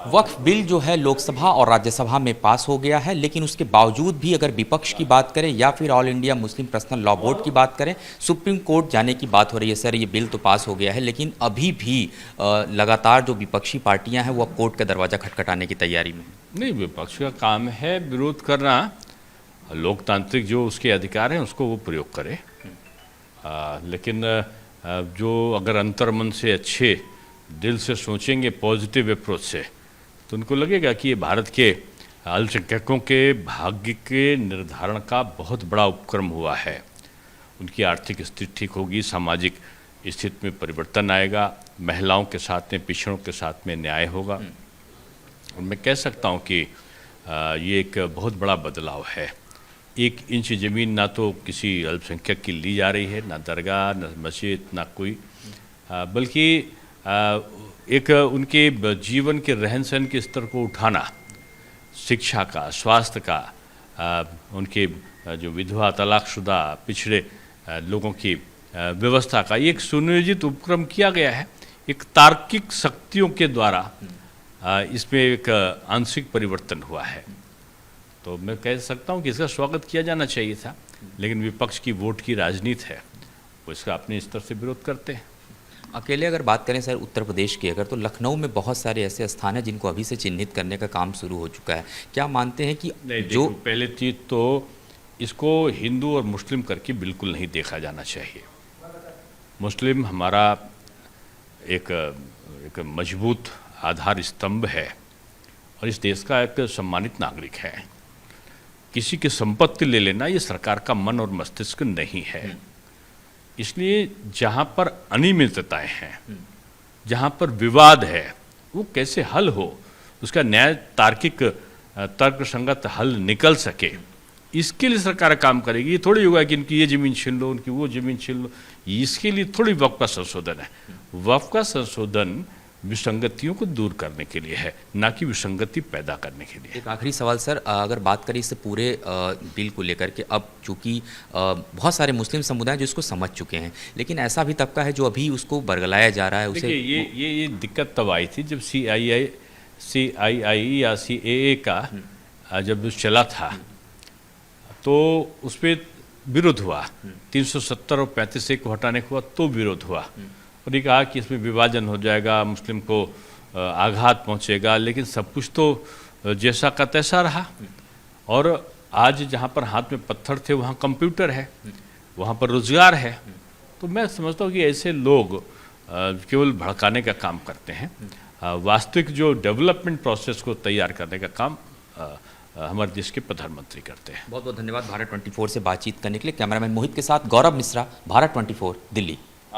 वक्फ bill जो है लोकसभा और राज्यसभा में पास हो गया है, लेकिन उसके बावजूद भी अगर विपक्ष की बात करें या फिर all India Muslim personal law board की बात करें, सुप्रीम कोर्ट जाने की बात हो रही है। सर, ये बिल तो पास हो गया है, लेकिन अभी भी लगातार जो विपक्षी पार्टियां हैं वो अब कोर्ट का दरवाजा खटखटाने की तैयारी में। नहीं, विपक्ष का काम है विरोध करना। लोकतांत्रिक जो उसके अधिकार हैं उसको वो प्रयोग करे। लेकिन जो अगर अंतर्मन से अच्छे दिल से सोचेंगे, पॉजिटिव अप्रोच से, तो उनको लगेगा कि ये भारत के अल्पसंख्यकों के भाग्य के निर्धारण का बहुत बड़ा उपक्रम हुआ है। उनकी आर्थिक स्थिति ठीक होगी, सामाजिक स्थिति में परिवर्तन आएगा, महिलाओं के साथ में, पिछड़ों के साथ में न्याय होगा। और मैं कह सकता हूँ कि ये एक बहुत बड़ा बदलाव है। 1 इंच ज़मीन ना तो किसी अल्पसंख्यक की ली जा रही है, ना दरगाह, ना मस्जिद, ना कोई, बल्कि एक उनके जीवन के रहन सहन के स्तर को उठाना, शिक्षा का, स्वास्थ्य का, उनके जो विधवा, तलाकशुदा, पिछड़े लोगों की व्यवस्था का एक सुनियोजित उपक्रम किया गया है। एक तार्किक शक्तियों के द्वारा इसमें एक आंशिक परिवर्तन हुआ है। तो मैं कह सकता हूँ कि इसका स्वागत किया जाना चाहिए था, लेकिन विपक्ष की वोट की राजनीति है, वो इसका अपने स्तर से विरोध करते हैं। अकेले अगर बात करें सर उत्तर प्रदेश की, अगर तो लखनऊ में बहुत सारे ऐसे स्थान हैं जिनको अभी से चिन्हित करने का काम शुरू हो चुका है। क्या मानते हैं कि जो पहले चीज़ तो इसको हिंदू और मुस्लिम करके बिल्कुल नहीं देखा जाना चाहिए। मुस्लिम हमारा एक मजबूत आधार स्तंभ है और इस देश का एक सम्मानित नागरिक है। किसी की संपत्ति ले लेना ये सरकार का मन और मस्तिष्क नहीं है। इसलिए जहाँ पर अनियमितताएं हैं, जहाँ पर विवाद है, वो कैसे हल हो, उसका न्याय तार्किक तर्कसंगत हल निकल सके, इसके लिए सरकार काम करेगी। ये थोड़ी होगा कि इनकी ये ज़मीन छीन लो, उनकी वो ज़मीन छीन लो। इसके लिए थोड़ी वक्फ का संशोधन है। वक्फ का संशोधन विसंगतियों को दूर करने के लिए है, ना कि विसंगति पैदा करने के लिए। एक आखिरी सवाल सर, अगर बात करें इस पूरे बिल को लेकर के, अब चूंकि बहुत सारे मुस्लिम समुदाय जो इसको समझ चुके हैं, लेकिन ऐसा भी तबका है जो अभी उसको बरगलाया जा रहा है। उसे ये दिक्कत तब आई थी जब CII या CAA का जब चला था, तो उस पर विरोध हुआ। 370 और 35A को हटाने के बाद तो विरोध हुआ और ये कहा कि इसमें विभाजन हो जाएगा, मुस्लिम को आघात पहुंचेगा। लेकिन सब कुछ तो जैसा का तैसा रहा। और आज जहां पर हाथ में पत्थर थे वहां कंप्यूटर है, वहां पर रोजगार है। तो मैं समझता हूं कि ऐसे लोग केवल भड़काने का काम करते हैं। वास्तविक जो डेवलपमेंट प्रोसेस को तैयार करने का काम हमारे देश के प्रधानमंत्री करते हैं। बहुत बहुत धन्यवाद भारत 24 से बातचीत करने के लिए। कैमरामैन मोहित के साथ गौरव मिश्रा, भारत 24 दिल्ली।